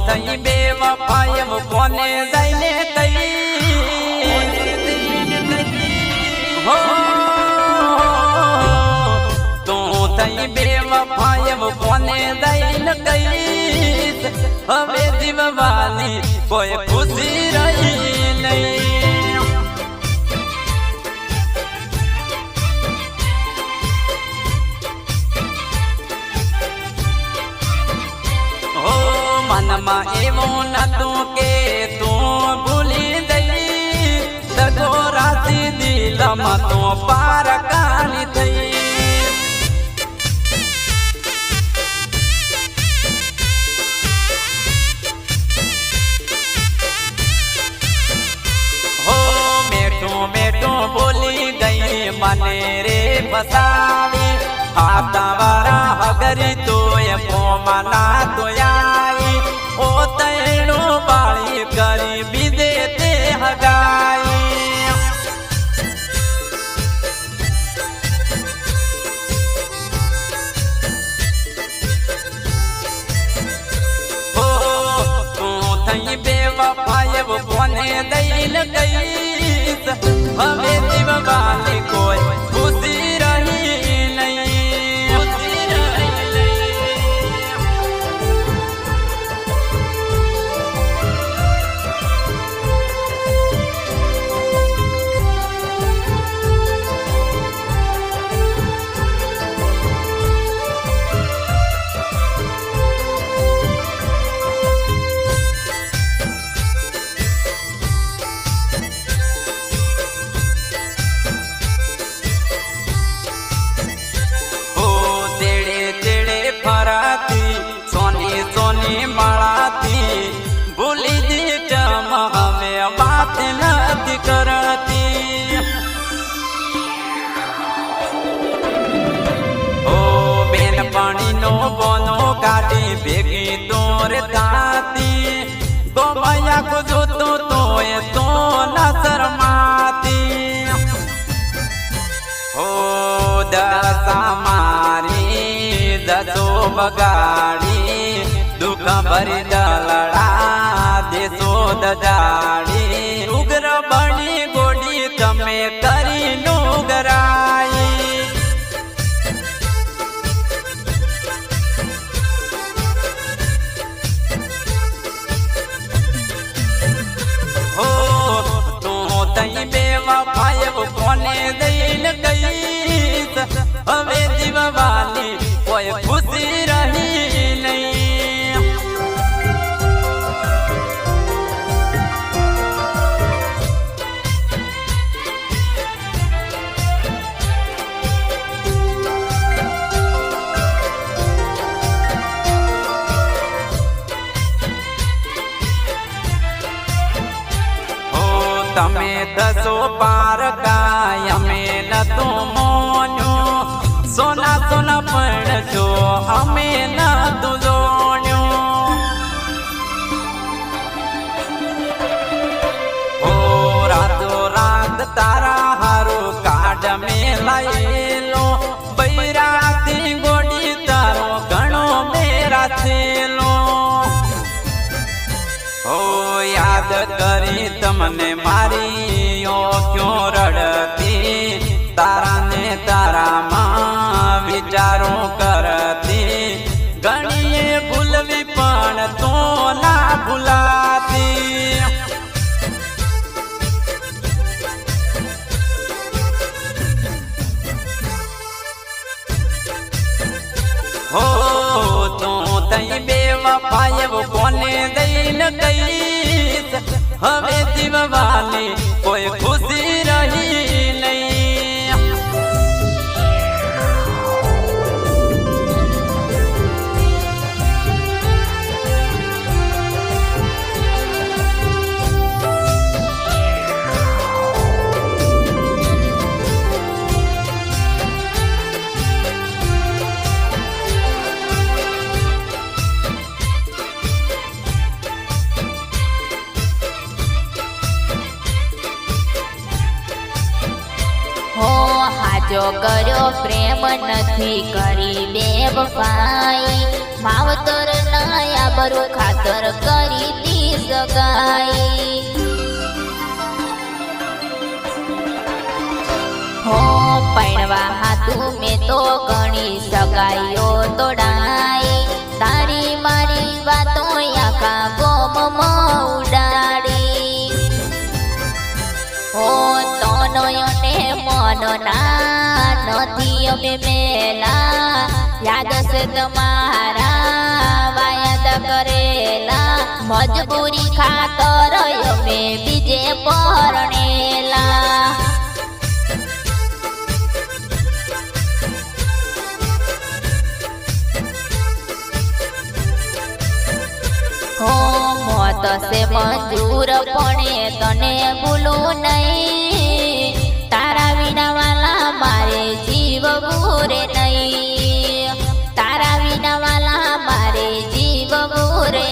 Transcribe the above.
થઈ બેવફાય કોને જઈને કઈ હો તું થઈ બેવફાય કોને જઈને કઈ હવે જીવવાની કોઈ ખુશી રહી નહીં મનમાં એવું નતું કે તું ભૂલી જઈ દગો રાતી દિલમાં તો પાર કાલી થઈ હો મેઠું મેઠું ભૂલી ગઈ મને રે ફસાવી આતા વારા હગરી તોય પોમના તોયાઈ ઓ તૈણો બાળી કરી બીજે તે હગાઈ ઓ તું થઈ બેવફાય કોને દઈને કહીશ હવે જીવવાની કોઈ ખુશી રહી નહીં સોની સોની માળાથી ભૂલી દી ચમ હવે વાત નથી કરતી ઓ બેનપણીનો બોનો કાઢી ભેગી તોર તાતી ગોમાયા કો જોતો તોય તો ના શરમાતી ઓ દશા મારી દસો બગાડી દુઃખ ભરી દલડા દેશો દજાડી ઉગ્ર બની ગોડી તમે કરી નુગરાઈ હો તું તઈ બેવફાય કોને દઈને કહીશ હવે જીવવાની કોઈ ખુશી રહી નહીં હો તમે દસો પાર કાય અમે નતું મોન્યું સોના સોના પણ જો અમે નતું જોણ્યું ઓ રાતો રાત તારા હારું કાઢ મેલાયેલો બૈરાતી ગોડી તારો ઘણો મેરા થેલો ઓ યાદ કરી તમને મારી ઓ ક્યો રડતી તારા ને તારામાં વિચારો કરતી ઘણીએ ભૂલવી પણ તો ના ભૂલાતી હો તું તઈ બેવફાય કોને દઈને કહીશ હવે જીવવાની કોઈ ખુશી રહી નહીં સાચો કર્યો પ્રેમ નથી કરી બેવફાઈ માવતર નાયા ખરું ખાતર કરી દી સગાઈ હો પૈણવા હાથું મેં તો ઘણી સગાઈઓ તોડાઈ તારી મારી વાતો આખા ગોમમાં ઉડાડી હો તનયને મનના નથી અમે મેલા યાદ છે તમારા વાયદ કરેલા મજબૂરી ખાતર અમે બીજે પરણેલા હો મોત સે મંજૂર પણે તને ભૂલું નહીં તારા વિના વાલા મારે જીવ ભૂરે નહીં તારા વિના વાલા મારે જીવ ભૂરે